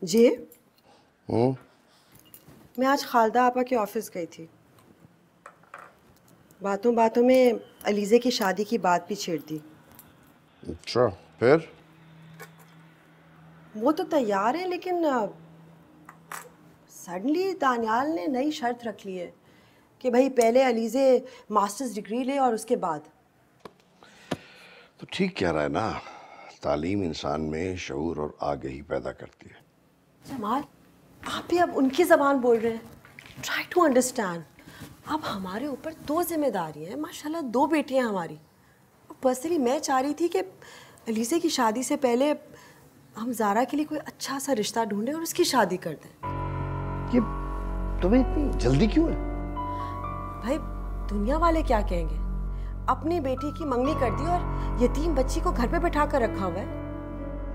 जी मैं आज खालदा आपा के ऑफिस गई थी। बातों बातों में अलीज़े की शादी की बात भी छेड़ दी। अच्छा, फिर? वो तो तैयार है, लेकिन सडनली दानियाल ने नई शर्त रख ली है कि भाई पहले अलीज़े मास्टर्स डिग्री ले और उसके बाद। तो ठीक कह रहा है ना, तालीम इंसान में शऊर और आगाही पैदा करती है। जमाल, आप भी अब उनकी ज़बान बोल रहे हैं। Try to understand. अब हमारे ऊपर 2 जिम्मेदारियां हैं, माशाल्लाह 2 बेटियां हमारी। पर्सनली मैं चाह रही थी कि अलीज़े की शादी से पहले हम ज़ारा के लिए कोई अच्छा सा रिश्ता ढूंढें और उसकी शादी कर दें। ये तुम्हें इतनी जल्दी क्यों है? भाई, दुनिया वाले क्या कहेंगे? अपनी बेटी की मंगनी कर दी और यतीम बच्ची को घर पे बैठा कर रखा हुआ है।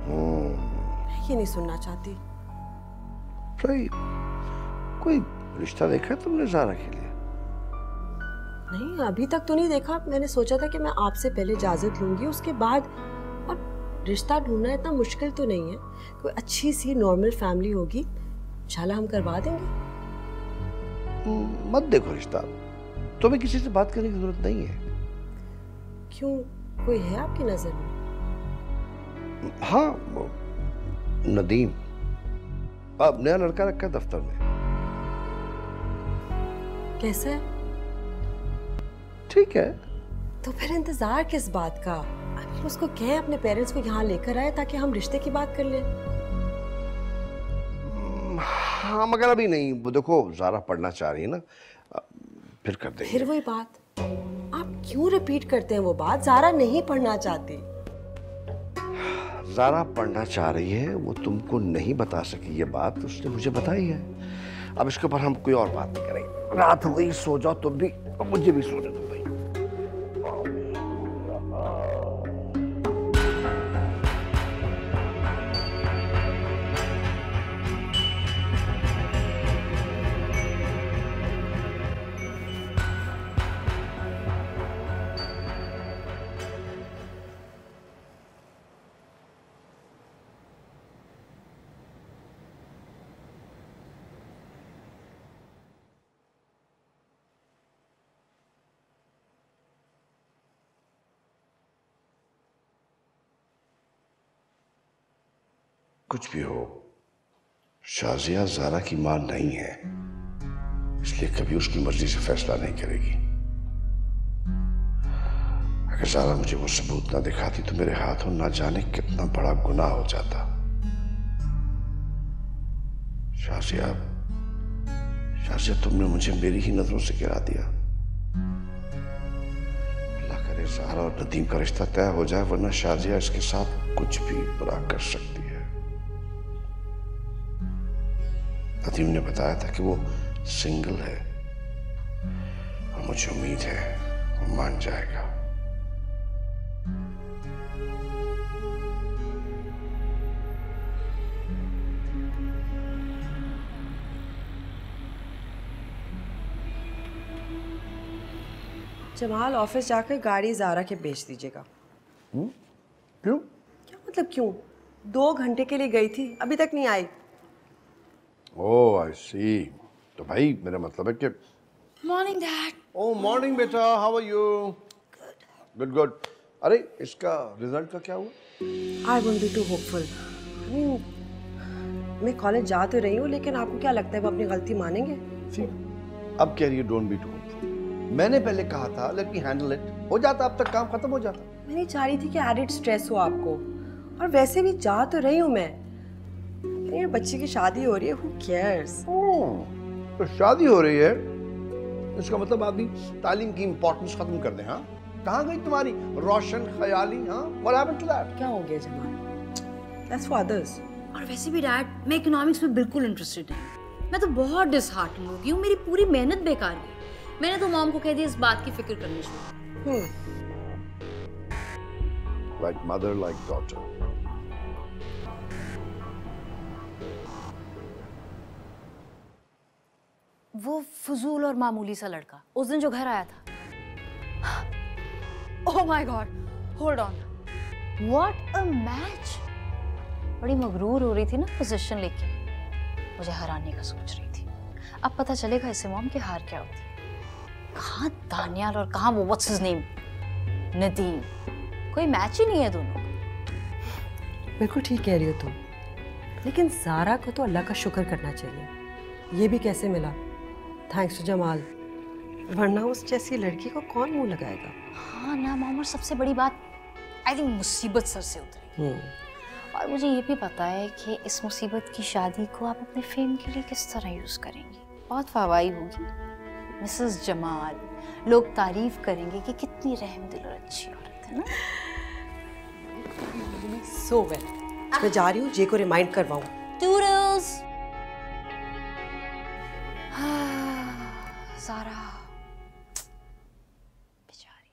मैं ये नहीं सुनना चाहती। कोई रिश्ता देखा है तुमने ज़ारा के लिए? नहीं, अभी तक तो नहीं देखा। मैंने सोचा था कि मैं आपसे पहले इजाजत लूंगी, उसके बाद। और रिश्ता ढूंढना इतना मुश्किल तो नहीं है। कोई अच्छी सी नॉर्मल फैमिली होगी, इंशाल्लाह हम करवा देंगे। मत देखो रिश्ता, तुम्हें किसी से बात करने की जरूरत नहीं है। क्यों, कोई है आपकी नजर में? हाँ, नदीम। अब नया लड़का रखा है दफ्तर में। कैसा है? ठीक है। तो फिर इंतजार किस बात का? उसको कहें अपने पेरेंट्स को यहाँ लेकर आए ताकि हम रिश्ते की बात कर लें। हाँ, मगर अभी नहीं। वो देखो, ज़ारा पढ़ना चाह रही है ना, फिर कर देंगे। फिर वही बात, आप क्यों रिपीट करते हैं वो बात? ज़ारा नहीं पढ़ना चाहती। ज़ारा पढ़ना चाह रही है, वो तुमको नहीं बता सकी ये बात, उसने मुझे बताई है। अब इसके ऊपर हम कोई और बात नहीं करेंगे। रात हो गई, सो जाओ तुम भी, और मुझे भी सोने दो भाई। कुछ भी हो, शाजिया ज़ारा की मां नहीं है, इसलिए कभी उसकी मर्जी से फैसला नहीं करेगी। अगर ज़ारा मुझे वो सबूत ना दिखाती तो मेरे हाथों ना जाने कितना बड़ा गुनाह हो जाता। शाजिया, तुमने मुझे मेरी ही नजरों से गिरा दिया। अल्लाह करे ज़ारा और नदीम का रिश्ता तय हो जाए, वरना शाजिया इसके साथ कुछ भी बुरा कर सकती है। नदीम ने बताया था कि वो सिंगल है, और मुझे उम्मीद है वो मान जाएगा। जमाल, ऑफिस जाकर गाड़ी ज़ारा के बेच दीजिएगा। क्यों? क्या मतलब क्यों? 2 घंटे के लिए गई थी, अभी तक नहीं आई। ओह, आई सी। तो भाई मेरा मतलब है कि मॉर्निंग डैड। ओह मॉर्निंग बेटा, how are you? Good good. अरे इसका रिजल्ट का क्या हुआ? I won't be too hopeful. मैं कॉलेज जा तो रही हूँ, लेकिन आपको क्या लगता है वो अपनी गलती मानेंगे? अब कह रही है डोंट बी टू होपफुल। मैंने पहले कहा था लेट मी हैंडल इट, हो जाता अब तक काम खत्म हो जाता। मैं नहीं चाह रही थी कि एडिड स्ट्रेस हो आपको, और वैसे भी जा तो रही हूँ मैं। ये बच्चे की शादी हो रही है, who cares? तो शादी हो रही है, इसका मतलब आदमी तालीम की इंपॉर्टेंस खत्म कर दे। हाँ, कहाँ गई तुम्हारी रोशन ख्याली? हाँ, what happened to that? क्या हो गया जमाल? That's for others. और वैसे भी डैड, मैं इकोनॉमिक्स में बिल्कुल इंटरेस्टेड नहीं। मैं तो बहुत डिसहार्टन हो गई हूँ, मेरी पूरी मेहनत बेकार गई। मैंने तो मॉम को कह दिया इस बात की फिक्र करनी चाहिए। Like mother, like daughter. वो फजूल और मामूली सा लड़का उस दिन जो घर आया था, oh my God, hold on, what a match. बड़ी मगरूर हो रही थी ना पोजीशन लेके। मुझे हराने का सोच रही थी। अब पता चलेगा इसे मॉम की हार क्या होती है। कहाँ दानियाल और कहाँ वो व्हाट्स हिज नेम नदीम, कोई मैच ही नहीं है दोनों का। बिल्कुल ठीक कह रही हो तुम, लेकिन ज़ारा को तो अल्लाह का शुक्र करना चाहिए, ये भी कैसे मिला, थैंक्स टू जमाल, वरना उस जैसी लड़की को कौन मुंह लगाएगा। हाँ ना मॉम, और सबसे बड़ी बात आई थिंक मुसीबत सर से उतरी। और मुझे ये भी पता है कि इस मुसीबत की शादी को आप अपने फेम के लिए किस तरह यूज करेंगी। बहुत वाहवाही होगी, मिसेस जमाल, लोग तारीफ करेंगे कि कितनी रहमदिल और अच्छी औरत है ना। सो वेल, मैं जा रही हूँ, जे को रिमाइंड करवाऊँ। टूडल्स। ज़ारा बेचारी।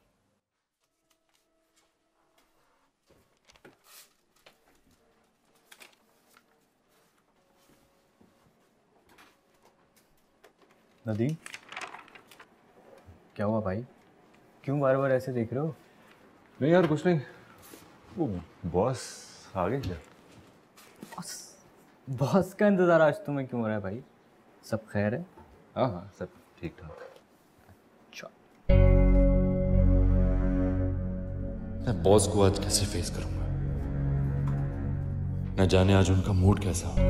नदीम, क्या हुआ भाई? क्यों बार बार ऐसे देख रहे हो? नहीं यार कुछ नहीं, वो बॉस आ गए क्या? बॉस का इंतजार आज तुम्हें क्यों हो रहा है भाई? सब खैर है? हाँ हाँ सब ठीक ठाक। अच्छा। मैं बॉस को आज कैसे फेस करूंगा, न जाने आज उनका मूड कैसा होगा।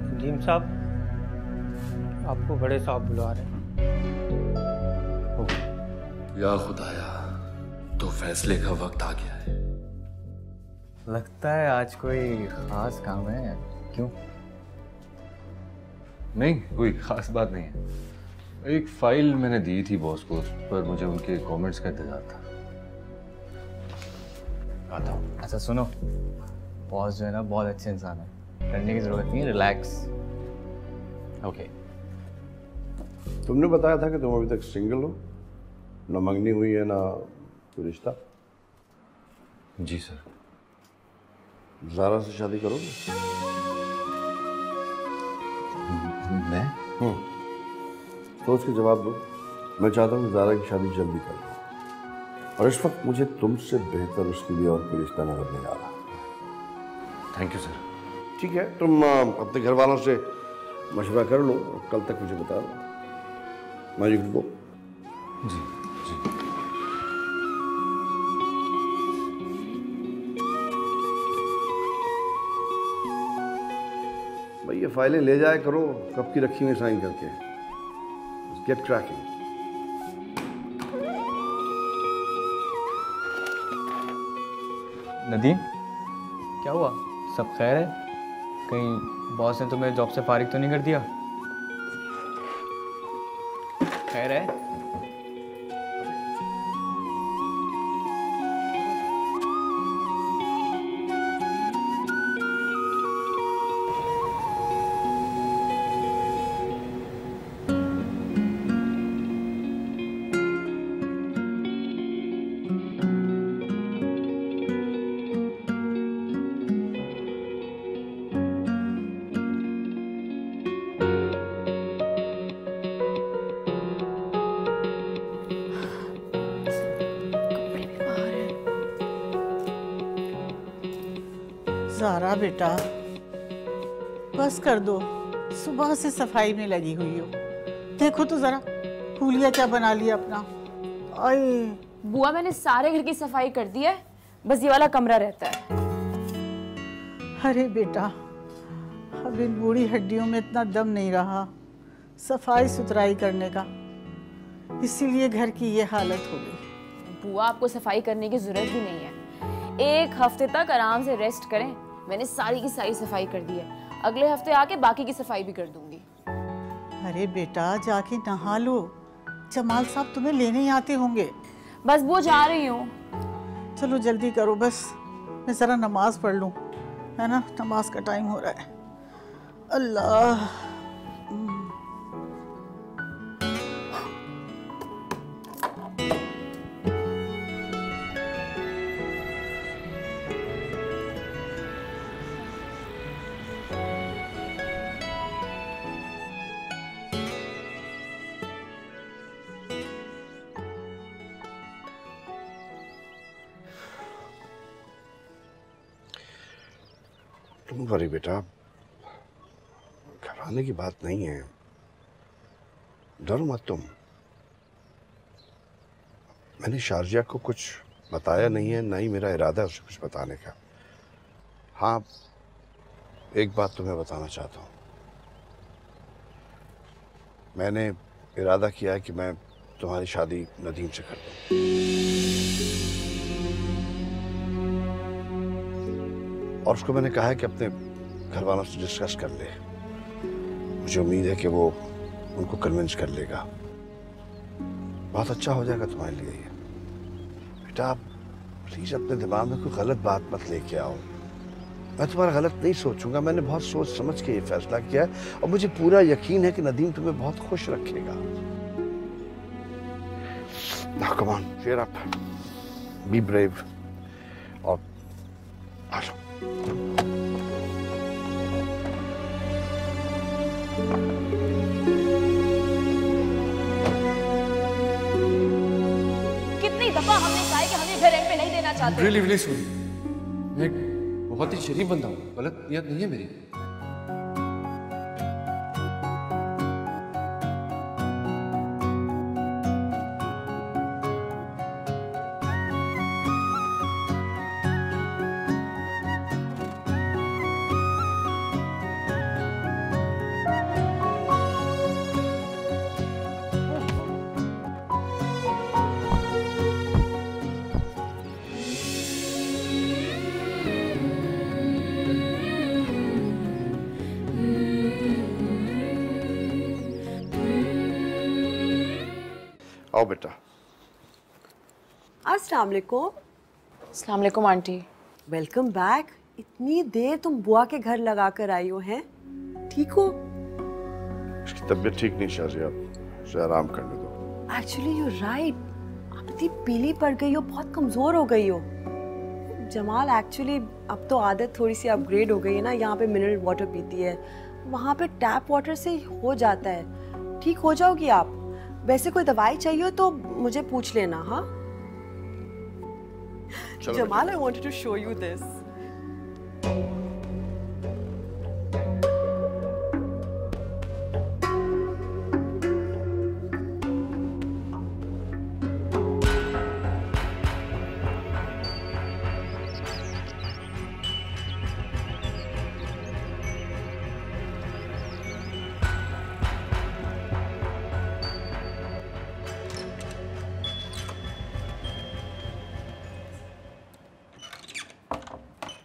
नदीम साहब, आपको बड़े साहब बुला रहे हैं। या खुदाया, तो फैसले का वक्त आ गया है। लगता है आज कोई खास काम है, क्यों? नहीं कोई खास बात नहीं है, एक फाइल मैंने दी थी बॉस को, पर मुझे उनके कमेंट्स का इंतजार था। आता हूँ। अच्छा सुनो, बॉस जो है ना बहुत अच्छे इंसान है, करने की जरूरत नहीं है, रिलैक्स। ओके। तुमने बताया था कि तुम अभी तक सिंगल हो, ना मंगनी हुई है ना कोई रिश्ता। जी सर। ज़ारा से शादी करोगे? मैं? सोच के जवाब दो। मैं चाहता हूँ ज़ारा की शादी जल्दी कर दो, और इस वक्त मुझे तुमसे बेहतर उसके लिए और कोई रिश्ता नजर नहीं आ रहा। Thank you sir. ठीक है, तुम अपने घर वालों से मशवरा कर लो और कल तक मुझे बता दो। मैं गो। जी जी। भाई ये फाइलें ले जाया करो, कब की रखी हुई साइन करके। Gate cracking. नदीम, क्या हुआ? सब खैर है? कहीं बॉस ने तुम्हें जॉब से फारिग तो नहीं कर दिया? खैर है? ज़ारा बेटा, बस कर दो, सुबह से सफाई में लगी हुई हो। देखो तो जरा फूलिया क्या बना लिया अपना। आए बुआ, मैंने सारे घर की सफाई कर दी है, बस ये वाला कमरा रहता है। अरे बेटा, अब इन बूढ़ी हड्डियों में इतना दम नहीं रहा सफाई सुथराई करने का, इसीलिए घर की ये हालत हो गई। बुआ, आपको सफाई करने की जरूरत भी नहीं है, एक हफ्ते तक आराम से रेस्ट करें। मैंने सारी की सारी सफाई कर दी है, अगले हफ्ते आके बाकी की सफाई भी कर दूंगी। अरे बेटा, जाके नहा लो, जमाल साहब तुम्हें लेने ही आते होंगे। बस वो जा रही हूँ। चलो जल्दी करो, बस मैं ज़रा नमाज पढ़ लूँ, है ना, नमाज का टाइम हो रहा है। अल्लाह। डोंट वरी बेटा, घबराने की बात नहीं है, डरो मत तुम। मैंने शारजिया को कुछ बताया नहीं है, ना ही मेरा इरादा है उसे कुछ बताने का। हाँ, एक बात तुम्हें बताना चाहता हूँ। मैंने इरादा किया है कि मैं तुम्हारी शादी नदीम से कर दूँ। और उसको मैंने कहा है कि अपने घर वालों से डिस्कस कर ले। मुझे उम्मीद है कि वो उनको कन्विंस कर लेगा। बहुत अच्छा हो जाएगा तुम्हारे लिए ये। बेटा प्लीज अपने दिमाग में कोई गलत बात मत लेके आओ। मैं तुम्हारा गलत नहीं सोचूंगा, मैंने बहुत सोच समझ के ये फैसला किया है और मुझे पूरा यकीन है कि नदीम तुम्हें बहुत खुश रखेगा। Now come on, cheer up, be brave और आ जाओ। कितनी दफा हमने कहा है कि हम ये घर रेंट पे नहीं देना चाहते। रियली रियली सॉरी, मैं एक बहुत ही शरीफ बंदा हूँ, गलत नियत नहीं है मेरी। आओ बेटा। अस्सलाम वालेकुम। अस्सलाम वालेकुम आंटी। Welcome back. इतनी देर तुम बुआ के घर लगा कर आई हो हैं? ठीक हो? इसकी तबीयत ठीक नहीं शारजिया, उसे आराम करने दो। एक्चुअली यू राइट, आप इतनी पीली पड़ गई हो, बहुत कमजोर हो गई हो। जमाल एक्चुअली अब तो आदत थोड़ी सी अपग्रेड हो गई है ना, यहाँ पे मिनरल वाटर पीती है, वहाँ पे टैप वाटर से हो जाता है। ठीक हो जाओगी आप। वैसे कोई दवाई चाहिए तो मुझे पूछ लेना। हाँ Jamal, I wanted to show you this.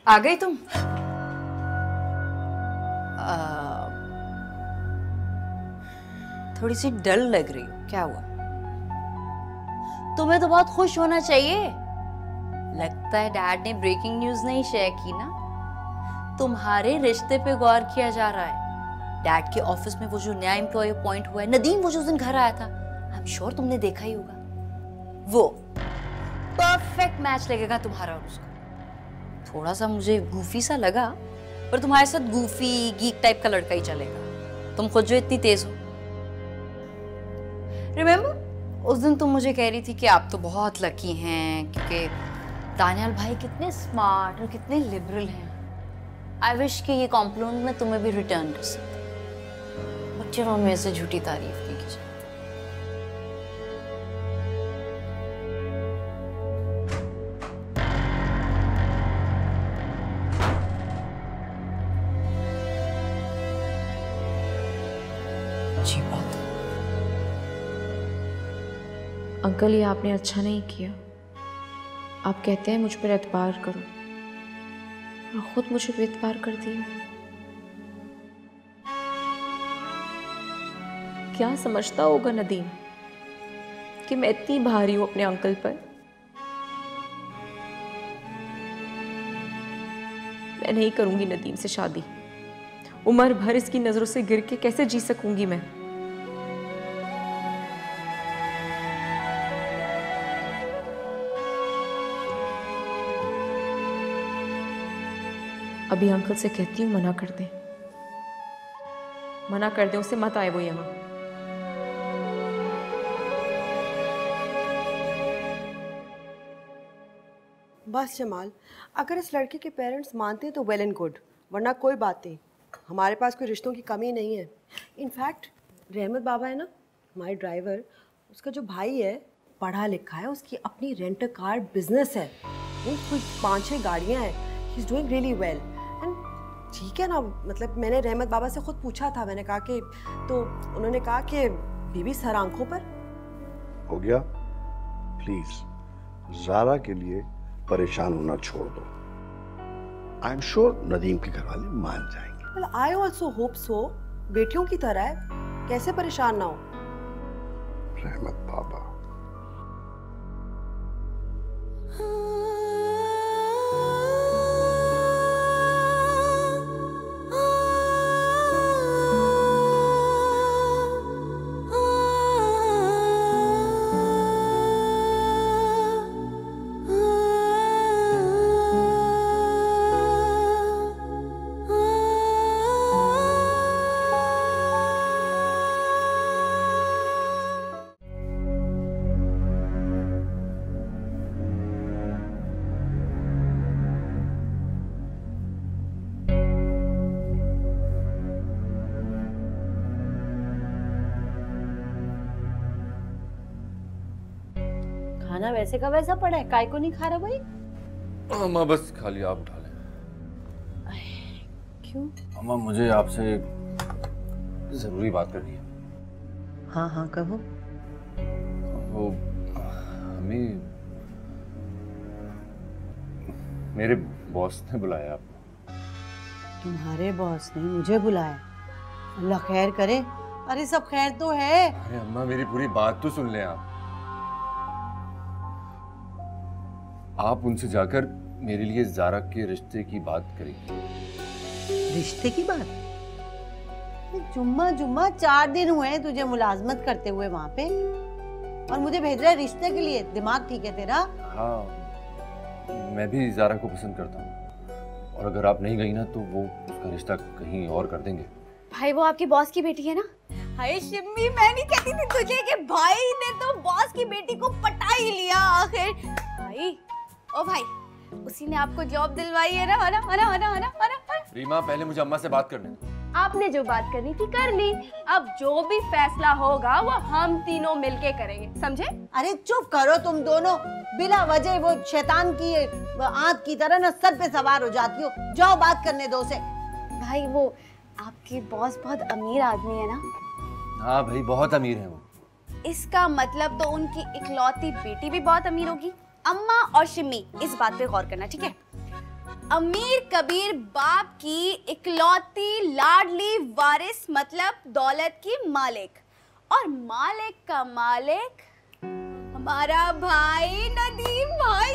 आ गई तुम? थोड़ी सी डल लग रही हो, क्या हुआ? तुम्हें तो बहुत खुश होना चाहिए। लगता है डैड ने ब्रेकिंग न्यूज नहीं शेयर की ना? तुम्हारे रिश्ते पे गौर किया जा रहा है। डैड के ऑफिस में वो जो नया एम्प्लॉय अपॉइंट हुआ है, नदीम, वो जो उस दिन घर आया था, आई एम श्योर तुमने देखा ही होगा। वो परफेक्ट मैच लगेगा तुम्हारा और उसका। थोड़ा सा मुझे गूफी सा लगा, पर तुम्हारे साथ गूफी गीक टाइप का लड़का ही चलेगा। तुम खुद जो इतनी तेज हो। रिमेम्बर उस दिन तुम मुझे कह रही थी कि आप तो बहुत लकी हैं क्योंकि दानियाल भाई कितने स्मार्ट और कितने लिबरल हैं। आई विश कि ये कॉम्प्लीमेंट मैं तुम्हें भी रिटर्न कर सकती, बट यू नो मेरे से झूठी तारीफ नहीं की जाए। अंकल, ये आपने अच्छा नहीं किया। आप कहते हैं मुझ पर एतबार करो, और खुद मुझे पे एतबार कर दिया। क्या समझता होगा नदीम कि मैं इतनी भारी हूं अपने अंकल पर? मैं नहीं करूंगी नदीम से शादी। उम्र भर इसकी नजरों से गिर के कैसे जी सकूंगी मैं? अभी अंकल से कहती हूँ मना कर दे, मना कर दे, उसे मत आए वो यहाँ। बस जमाल, अगर इस लड़के के पेरेंट्स मानते हैं तो वेल एंड गुड, वरना कोई बात नहीं, हमारे पास कोई रिश्तों की कमी नहीं है। इनफैक्ट रहमत बाबा है ना, हमारे ड्राइवर, उसका जो भाई है पढ़ा लिखा है, उसकी अपनी रेंट कार बिजनेस है, कोई 5-6 गाड़ियाँ हैं, he is doing really well. And ठीक है ना, मतलब मैंने रहमत बाबा से खुद पूछा था, मैंने कहा कि, तो उन्होंने कहा कि बीबी सर आंखों पर। हो गया, प्लीज ज़ारा के लिए परेशान होना छोड़ दो। आई एम श्योर नदीम के घर वाले मान जाएंगे। well, I also hope so, बेटियों की तरह है, कैसे परेशान ना हो। रहमत बाबा, खाना वैसे का वैसा पड़ा है, काय को नहीं खा रहा भाई? अम्मा बस खाली आप उठा लें। क्यों? अम्मा मुझे आपसे जरूरी बात करनी है। हाँ हाँ कहो। वो अम्मी, मेरे बॉस ने बुलाया आपको। तुम्हारे बॉस ने मुझे बुलाया? अल्लाह खैर करे। अरे सब खैर तो है। अरे अम्मा मेरी पूरी बात तो सुन लें आप उनसे जाकर मेरे लिए ज़ारा के रिश्ते की बात करेंगे। रिश्ते की बात? जुम्मा 4 दिन हुए हैं तुझे मुलाजमत करते हुए वहाँ पे, और मुझे भेज रहा है रिश्ते के लिए। दिमाग ठीक है तेरा? हाँ, मैं भी ज़ारा को पसंद करता हूँ, और अगर आप नहीं गई ना तो वो उसका रिश्ता कहीं और कर देंगे। भाई वो आपकी बॉस की बेटी है ना? हाय शिम्मी, मैं नहीं कहती थी तुझे कि भाई ने तो बॉस की बेटी को पटा ही लिया आखिर। भाई, ओ भाई, उसी ने आपको जॉब दिलवाई है ना? रीमा, पहले मुझे अम्मा से बात करने दो। आपने जो बात करनी थी कर ली, अब जो भी फैसला होगा वो हम तीनों मिलके करेंगे, समझे? अरे चुप करो तुम दोनों, बिना वजह वो शैतान की आंत की तरह ना सर पे सवार हो जाती हो। जाओ बात करने दो उसे। भाई वो आपके बॉस बहुत अमीर आदमी है ना? हाँ भाई, बहुत अमीर है वो। इसका मतलब तो उनकी इकलौती बेटी भी बहुत अमीर होगी। अम्मा और शिम्मी, इस बात पे गौर करना, ठीक है? अमीर कबीर बाप की इकलौती लाडली वारिस मतलब दौलत की मालिक, और मालिक का मालिक हमारा भाई नदीम भाई।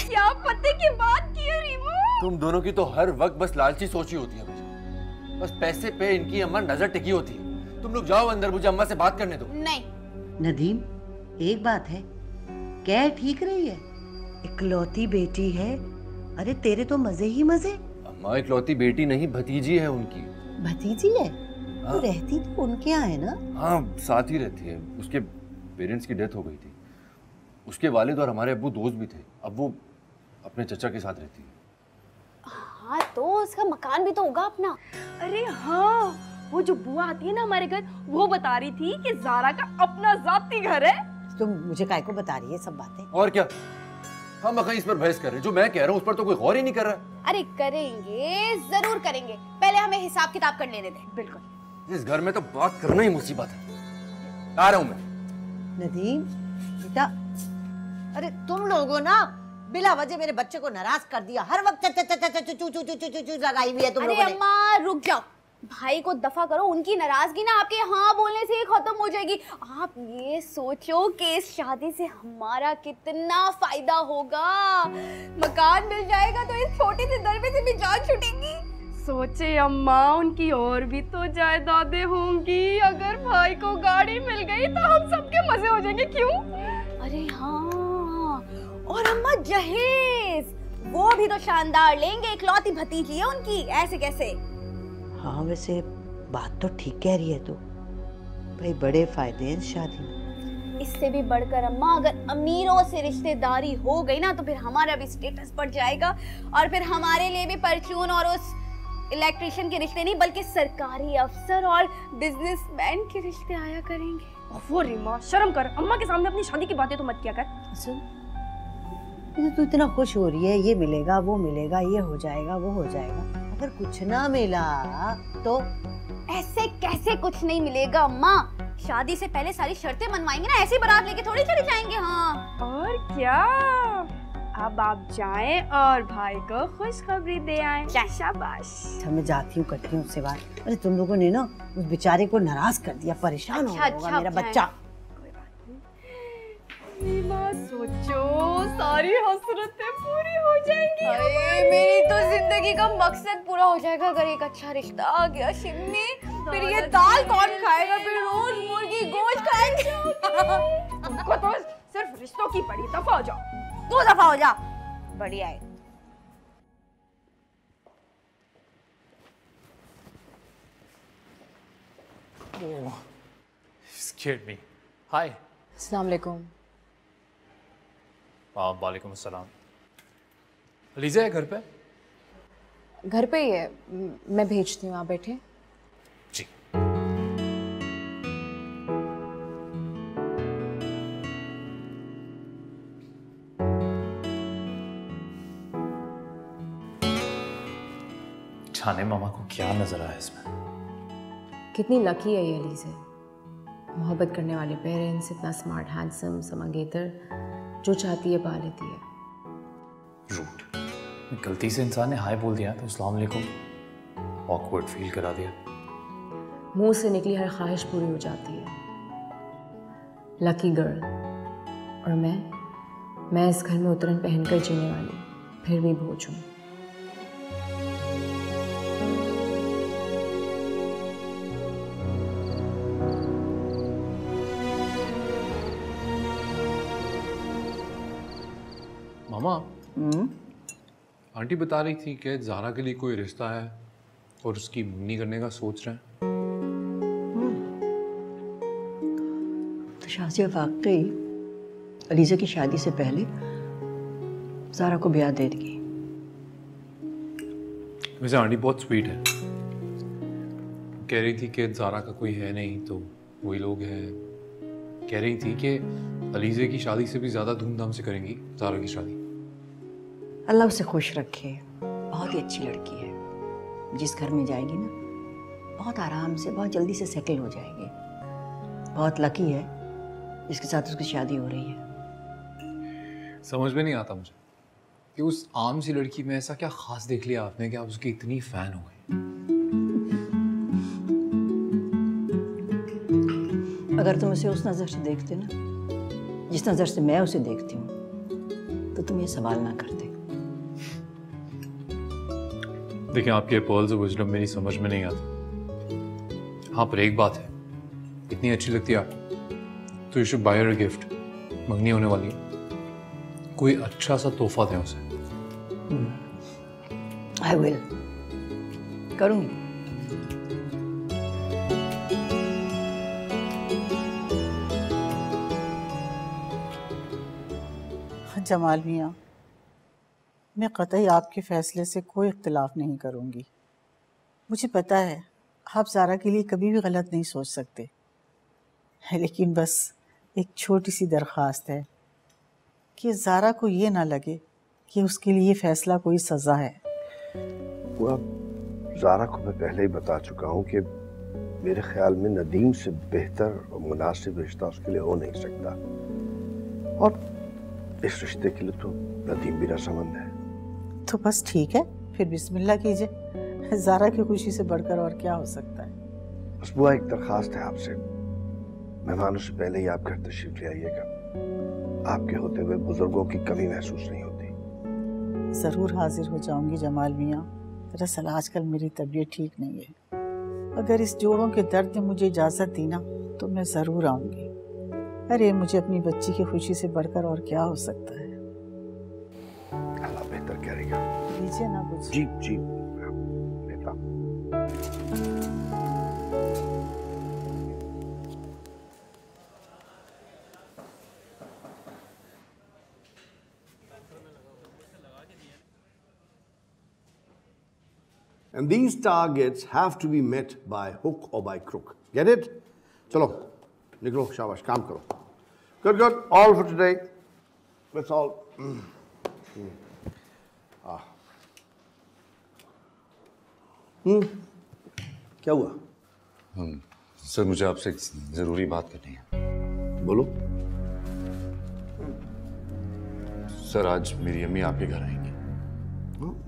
क्या पते की बात की है रीमो? तुम दोनों की तो हर वक्त बस लालची सोची होती है, बस पैसे पे इनकी अम्मा नजर टिकी होती है। तुम लोग जाओ अंदर, मुझे अम्मा से बात करने दो। नहीं नदीम, एक बात है, क्या ठीक रही है? इकलौती बेटी है, अरे तेरे तो मजे ही मजे। अम्मा इकलौती बेटी नहीं, भतीजी है उनकी। भतीजी है? हाँ। तो रहती तो उनके यहाँ है ना? हाँ, साथ ही रहती है। उसके पेरेंट्स की डेथ हो गई थी। उसके वालिद और हमारे अब्बू दोस्त भी थे, अब वो अपने चचा के साथ रहती है। हाँ तो उसका मकान भी तो होगा अपना। अरे हाँ, वो जो बुआ आती है ना हमारे घर, वो बता रही थी कि ज़ारा का अपना जाती घर है। तुम मुझे काय को बता रही है सब बातें? और क्या, हम कहीं इस पर बहस कर रहे हैं, जो मैं कह रहा हूँ उस पर तो कोई गौर ही नहीं कर रहा। अरे करेंगे, जरूर करेंगे, पहले हमें हिसाब किताब कर लेने दे। बिल्कुल। इस घर में तो बात करना ही मुसीबत है। आ रहा हूँ मैं। नदीम बेटा, अरे तुम लोगों ना बिला वजह मेरे बच्चे को नाराज कर दिया। हर वक्त चू लगाई हुई है तुम लोगों ने। अरे अम्मा रुक जाओ, भाई को दफा करो। उनकी नाराजगी ना आपके हाँ बोलने से ही खत्म हो जाएगी। आप ये सोचो कि इस शादी से हमारा कितना फायदा होगा। मकान मिल जाएगा तो इस छोटी सी दर में से भी जान छूटेगी। सोचे अम्मा, उनकी और भी तो जायदादें होंगी। अगर भाई को गाड़ी मिल गई तो हम सबके मजे हो जाएंगे, क्यों? अरे हाँ, और अम्मा जहेज, वो भी तो शानदार लेंगे। इकलौती भतीजी है उनकी, ऐसे कैसे? हाँ वैसे बात तो ठीक कह रही है तू भाई, बड़े फायदे हैं शादी में। इससे भी बढ़कर अम्मा, अगर अमीरों से रिश्तेदारी हो गई ना तो फिर हमारा भी स्टेटस बढ़ जाएगा, और फिर हमारे लिए भी परचून और उस इलेक्ट्रिशियन के रिश्ते नहीं बल्कि सरकारी अफसर और बिजनेसमैन के रिश्ते आया करेंगे। वो रीमा शर्म कर, अम्मा के सामने अपनी शादी की बातें तो मत किया कर। सुन, तू इतना खुश हो रही है, ये मिलेगा वो मिलेगा, ये हो जाएगा वो हो जाएगा, अगर कुछ ना मिला तो? ऐसे कैसे कुछ नहीं मिलेगा अम्मा? शादी से पहले सारी शर्तें मनवाएंगे ना, ऐसी बारात लेके थोड़ी चले जाएंगे। हाँ और क्या, अब आप जाएं और भाई को खुशखबरी दे आएं। शाबाश। मैं जाती हूँ, करती हूँ उससे बात। अरे तुम लोगों ने ना उस बेचारे को नाराज कर दिया, परेशान हो गया होगा मेरा बच्चा। सोचो सारी हसरतें पूरी हो जाएंगी। अरे मेरी तो जिंदगी का मकसद पूरा हो जाएगा अगर एक अच्छा रिश्ता आ गया शिमनी। फिर ये दाल कौन खाएगा? फिर रोज मुर्गी गोश्त खाएंगे। तुमको तो सिर्फ रिश्तों की पड़ी, दफा हो जाओ। तू दफा हो जा। बढ़िया है। Oh, scared me. Hi. अस्सलाम वालेकुम। वालेकुम अस्सलाम। अलीज़ा है घर पे? घर पे ही है, मैं भेजती हूँ, आप बैठे। जी। जाने मामा को क्या नजर आया इसमें। कितनी लकी है ये अलीज़ा, मोहब्बत करने वाले पेरेंट्स, इतना स्मार्ट हैंडसम सा मंगेतर, जो चाहती है पा लेती है। रूट, गलती से इंसान ने हाय बोल दिया तो अस्सलाम वालेकुम ऑकवर्ड फील करा दिया। मुंह से निकली हर ख्वाहिश पूरी हो जाती है। Lucky girl. और मैं इस घर में उतरन पहनकर जीने वाली, फिर भी बोझ हूँ। मामा, आंटी बता रही थी कि ज़ारा के लिए कोई रिश्ता है और उसकी मंगनी करने का सोच रहे हैं। तो शाजिया वाकई अलीज़ा की शादी से पहले ज़ारा को ब्याह दे देगी। वैसे आंटी बहुत स्वीट है, कह रही थी कि ज़ारा का कोई है नहीं तो वही लोग हैं। कह रही थी कि अलीज़ा की शादी से भी ज़्यादा धूमधाम से करेंगी ज़ारा की शादी। अल्लाह उसे खुश रखे, बहुत ही अच्छी लड़की है। जिस घर में जाएगी ना, बहुत आराम से बहुत जल्दी से सेटल हो जाएगी। बहुत लकी है जिसके साथ उसकी शादी हो रही है। समझ में नहीं आता मुझे कि उस आम सी लड़की में ऐसा क्या खास देख लिया आपने कि आप उसकी इतनी फैन हो गई। अगर तुम उसे उस नज़र से देखते ना, जिस नज़र से मैं उसे देखती हूँ, तो तुम ये सवाल ना करते। देखिए, आपके पर्ल्स ऑफ विजडम मेरी समझ में नहीं आती। हाँ, पर एक बात है, इतनी अच्छी लगती है आप तो you should buy her a gift. मंगनी होने वाली है, कोई अच्छा सा तोहफा दें उसे। आई विल, करूँगी। जमाल मियाँ, मैं कतई आपके फ़ैसले से कोई इख्तिलाफ़ नहीं करूँगी। मुझे पता है आप ज़ारा के लिए कभी भी गलत नहीं सोच सकते, लेकिन बस एक छोटी सी दरख्वास्त है कि ज़ारा को ये ना लगे कि उसके लिए फ़ैसला कोई सज़ा है। वो ज़ारा को मैं पहले ही बता चुका हूँ कि मेरे ख्याल में नदीम से बेहतर और मुनासिब रिश्ता उसके लिए हो नहीं सकता, और इस रिश्ते के लिए तो नदीम भी रजामंद है। तो बस ठीक है, फिर बिस्मिल्लाह कीजिए। ज़ारा की खुशी से बढ़कर और क्या हो सकता है। बस बुआ, एक दरख्वास्त है आपसे, मेहमानों से पहले ही आप घर तशरीफ ले आइएगा। आपके होते हुए बुजुर्गों की कमी महसूस नहीं होती। ज़रूर हाजिर हो जाऊंगी जमाल मियाँ। दरअसल आजकल मेरी तबीयत ठीक नहीं है। अगर इस जोड़ों के दर्द ने मुझे इजाज़त दी ना, तो मैं ज़रूर आऊँगी। अरे मुझे अपनी बच्ची की खुशी से बढ़कर और क्या हो सकता है। अल्लाह बेहतर करेगा। लीजिए ना कुछ। जी जी बेटा। And these targets have to be met by hook or by crook. Get it? चलो, निकलो, शाबाश, काम करो. Good, good. All for today. That's all. क्या हुआ? सर मुझे आपसे एक ज़रूरी बात करनी है. बोलो. सर आज मेरी अम्मी आपके घर आएंगी.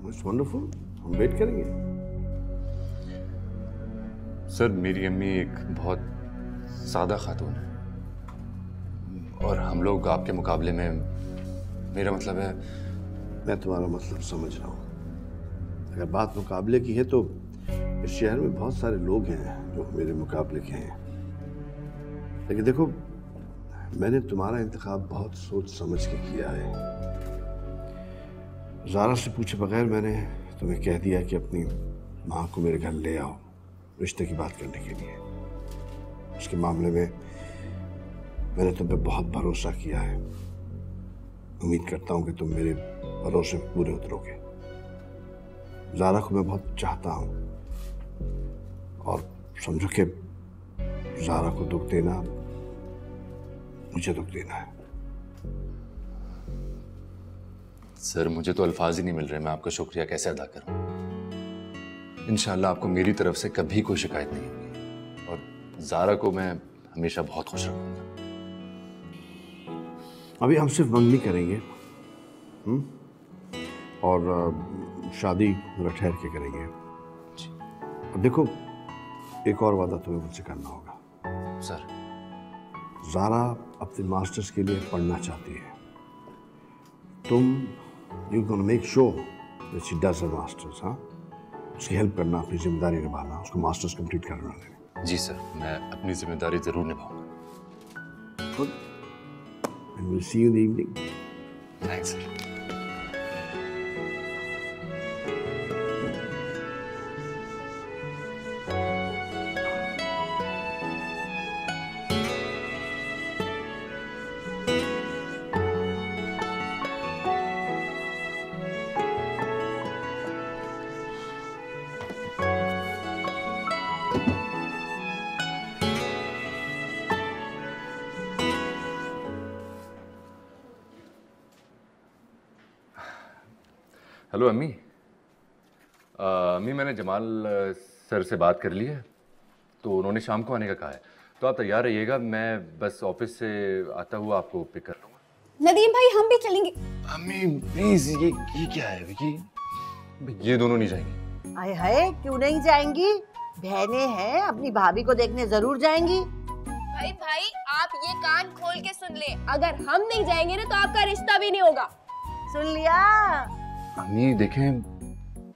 It's wonderful. हम वेट करेंगे. सर मेरी अम्मी एक बहुत सादा खातून है और हम लोग आपके मुकाबले में, मेरा मतलब है. मैं तुम्हारा मतलब समझ रहा हूँ. अगर बात मुकाबले की है तो इस शहर में बहुत सारे लोग हैं जो मेरे मुकाबले के हैं. लेकिन देखो, मैंने तुम्हारा इंतखाब बहुत सोच समझ के किया है. ज़ारा से पूछे बगैर मैंने तुम्हें कह दिया कि अपनी माँ को मेरे घर ले आओ रिश्ते की बात करने के लिए. उसके मामले में मैंने तुम पे बहुत भरोसा किया है. उम्मीद करता हूँ कि तुम मेरे भरोसे पे पूरे उतरोगे. ज़ारा को मैं बहुत चाहता हूँ और समझो कि ज़ारा को दुख देना मुझे दुख देना है. सर मुझे तो अल्फाज ही नहीं मिल रहे, मैं आपका शुक्रिया कैसे अदा करूं. इंशाल्लाह आपको मेरी तरफ से कभी कोई शिकायत नहीं होगी और ज़ारा को मैं हमेशा बहुत खुश रखूंगा. अभी हम सिर्फ मंगनी करेंगे और शादी जरा ठहर के करेंगे. अब देखो, एक और वादा तुम्हें मुझसे करना होगा. सर ज़ारा अपने मास्टर्स के लिए पढ़ना चाहती है. तुम you gonna make sure that she does her masters. हाँ, उसकी हेल्प करना, अपनी जिम्मेदारी निभाना, उसको मास्टर्स कंप्लीट करना है. जी सर, मैं अपनी जिम्मेदारी जरूर निभाऊंगा. Good. And will see you in the evening. Thanks sir. Hello अम्मी. अम्मी मैंने जमाल सर से बात कर ली है तो उन्होंने शाम को आने का कहा है. तो आप तैयार रहिएगा, मैं बस ऑफिस से आता हुआ आपको पिक कर लूँगा. नदीम भाई हम भी चलेंगे. अम्मी प्लीज, ये क्या है विकी? ये दोनों नहीं जाएंगे. आए हाय, क्यों नहीं जाएंगी? बहनें हैं, अपनी भाभी को देखने जरूर जाएंगी. भाई आप ये कान खोल के सुन ले, अगर हम नहीं जाएंगे ना तो आपका रिश्ता भी नहीं होगा. सुन लिया? अम्मी देखें,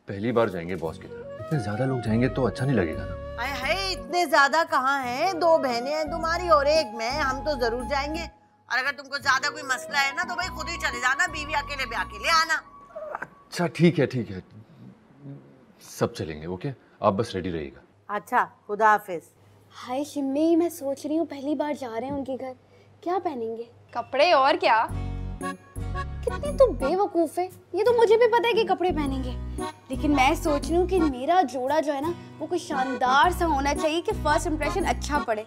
पहली बार जाएंगे बॉस की तरफ. इतने ज्यादा लोग जाएंगे तो अच्छा नहीं लगेगा ना. आए हाय, इतने ज्यादा कहाँ हैं? 2 बहनें हैं तुम्हारी और एक मैं. हम तो जरूर जाएंगे. और अगर तुमको ज्यादा कोई मसला है ना तो भाई खुद ही चले जाना. बीवी अकेले ब्याह के लिए आना. अच्छा ठीक है, सब चलेंगे. ओके, आप बस रेडी रहिएगा. अच्छा, खुदा हाफिज. हाय शिम्मी, मैं सोच रही हूँ पहली बार जा रहे हैं उनके घर, क्या पहनेंगे? कपड़े और क्या. कितनी तो बेवकूफ है. ये तो मुझे भी पता है कि कपड़े पहनेंगे, लेकिन मैं सोच रही हूँ कि मेरा जोड़ा जो है ना वो कुछ शानदार सा होना चाहिए कि फर्स्ट इंप्रेशन अच्छा पड़े.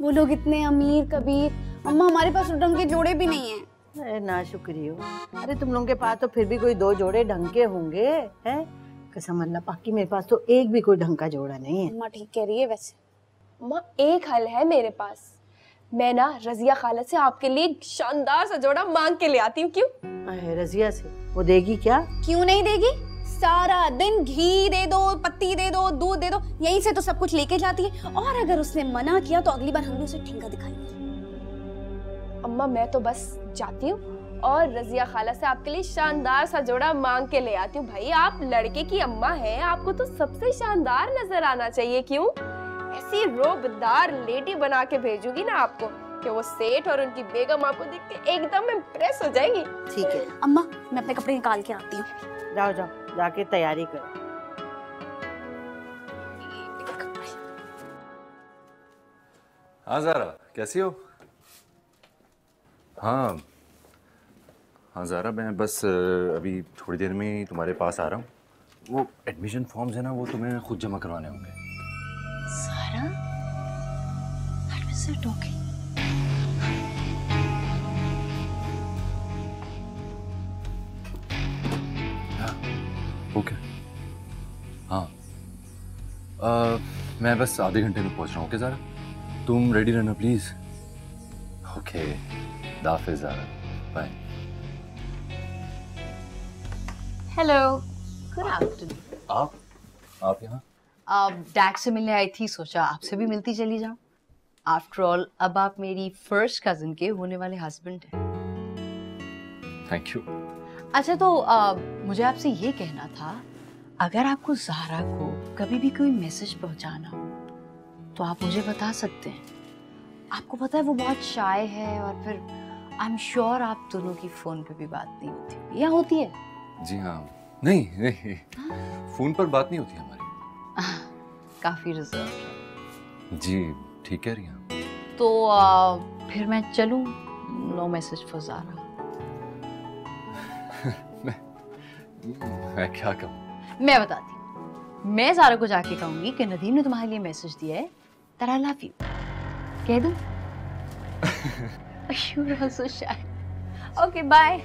वो लोग इतने अमीर कबीर, अम्मा हमारे पास ढंग के जोड़े भी नहीं हैं. अरे ना शुक्री हो. अरे तुम लोगों के पास तो फिर भी कोई 2 जोड़े ढंग के होंगे हैं. कसम अल्लाह पाक की, मेरे पास तो एक भी कोई ढंग का जोड़ा नहीं है. अम्मा ठीक कह रही है. वैसे अम्मा एक हल है मेरे पास. मैं ना रजिया खाला से आपके लिए शानदार सा जोड़ा मांग के ले आती हूँ. क्यों? रजिया से? वो देगी क्या? क्यों नहीं देगी. सारा दिन घी दे दो, पत्ती दे दो, दूध दे दो, यहीं से तो सब कुछ लेके जाती है. और अगर उसने मना किया तो अगली बार हम भी उसे ठेंगा दिखाएंगे. अम्मा मैं तो बस जाती हूँ और रजिया खाला से आपके लिए शानदार सा जोड़ा मांग के ले आती हूँ. भाई आप लड़के की अम्मा हैं, आपको तो सबसे शानदार नजर आना चाहिए. क्यों? ऐसी रोबदार लेडी बना के भेजूंगी ना आपको कि वो सेठ और उनकी बेगम आपको देख के एकदम इम्प्रेस हो जाएंगी. ठीक है अम्मा, मैं अपने कपड़े निकाल के आती हूँ. जाओ जाके तैयारी करो. हाँ ज़ारा, कैसी हो? हाँ ज़ारा, मैं बस अभी थोड़ी देर में ही तुम्हारे पास आ रहा हूँ. वो एडमिशन फॉर्म्स है ना, वो तुम्हें खुद जमा करवाने होंगे। सारा, that was her talking. Okay हाँ, मैं बस आधे घंटे में पहुंच रहा हूँ। ओके ज़ारा, तुम रेडी रहना प्लीज। ओके, दाफिज़ Zara, bye. Hello, good afternoon. आप यहाँ? डैड से मिलने आई थी, सोचा आपसे भी मिलती चली जाऊं। आफ्टर ऑल अब आप मेरी फर्स्ट कजिन के होने वाले हस्बैंड हैं। Thank you. अच्छा तो मुझे आपसे ये कहना था, अगर आपको ज़ारा को कभी भी कोई मैसेज पहुंचाना हो तो आप मुझे बता सकते हैं। आपको पता है वो बहुत शाय है, और फिर आई एम श्योर आप दोनों की फोन पे भी बात नहीं होती, या होती है? जी हाँ, नहीं फोन पर बात नहीं होती हमारी। काफी रिजर्व। जी ठीक कह रही हैं। तो फिर मैं चलूं? No message for Zara. मैं क्या कहूँ? मैं बताती हूँ, मैं ज़ारा को जाके कहूंगी कि नदीम ने तुम्हारे लिए मैसेज दिया है that I love you। कह दूं? You're also shy। Okay, bye।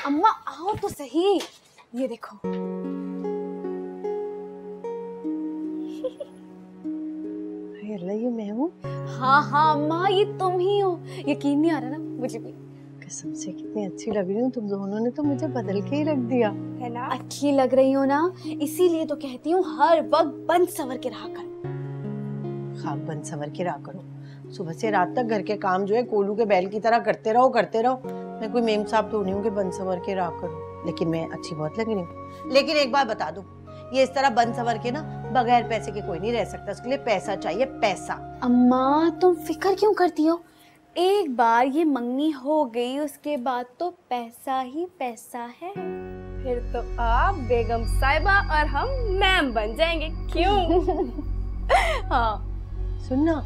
अम्मा आओ तो सही, ये देखो। ये मैं हूँ? हाँ हाँ अम्मा, ये तुम ही हो। यकीन नहीं आ रहा ना मुझे भी। कसम से कितनी अच्छी लग रही हूँ, तुम दोनों ने तो मुझे बदल के ही रख दिया है ना। अच्छी लग रही हो ना, इसीलिए तो कहती हूँ हर वक्त बन सवर के रहा कर। हाँ, बन सवर के रहा करो। सुबह से रात तक घर के काम जो है कोलू के बैल की तरह करते रहो। मैं कोई मेम साहब तो नहीं हूँ कि बन सवर के रहा करो, लेकिन मैं अच्छी बहुत लग रही हूँ। लेकिन एक बात बता दूं, ये इस तरह बन सवर के ना बगैर पैसे के कोई नहीं रह सकता, उसके लिए पैसा चाहिए, पैसा। अम्मा तुम फिक्र क्यों करती हो, एक बार ये मंगनी हो गई उसके बाद तो पैसा ही पैसा है। फिर तो आप बेगम साहिबा और हम मैम बन जाएंगे, क्यों? हाँ सुनना,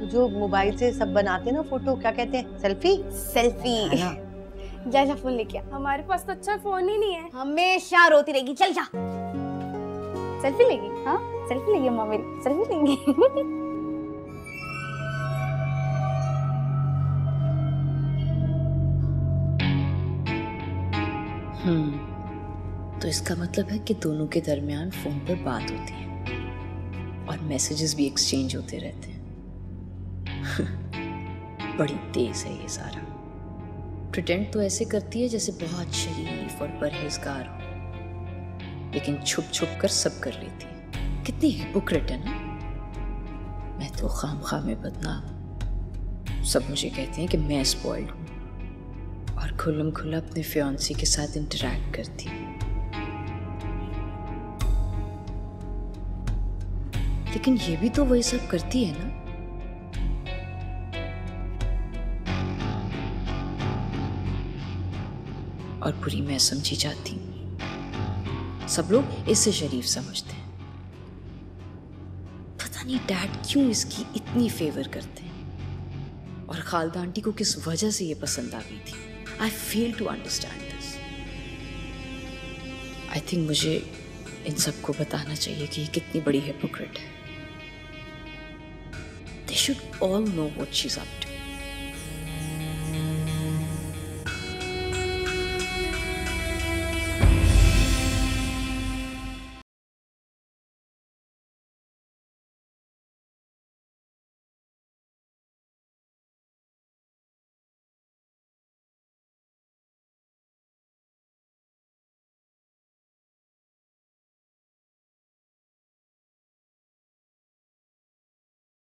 जो मोबाइल से सब बनाते ना फोटो, क्या कहते हैं, सेल्फी। जा जा फोन लेके आ। हमारे पास तो अच्छा फोन ही नहीं है। हमेशा रोती रहेगी, चल जा। सेल्फी लेगी? हाँ सेल्फी लेगी अम्मा मेरी, सेल्फी लेंगे। तो इसका मतलब है कि दोनों के दरमियान फोन पर बात होती है और मैसेजेस भी एक्सचेंज होते रहते हैं। बड़ी तेज है ये सारा। प्रिटेंड तो ऐसे करती है जैसे बहुत शरीफ और परहेजगार हो, लेकिन छुप छुप कर सब कर लेती है। कितनी हिपोक्रेट है ना। मैं तो खामखा में बदनाम। सब मुझे कहते हैं कि मैं स्पॉइल्ड हूँ और खुल्लम खुल्ला अपने फियांसी के साथ इंटरैक्ट करती हूँ, लेकिन ये भी तो वही सब करती है ना। और बुरी मैं समझी जाती हूँ। सब लोग इससे शरीफ समझते हैं। पता नहीं डैड क्यों इसकी इतनी फेवर करते हैं, और खालदा आंटी को किस वजह से ये पसंद आ गई थी। I fail to understand this. I think मुझे इन सबको बताना चाहिए कि ये कितनी बड़ी हिपोक्रेट है। They should all know what she's up to.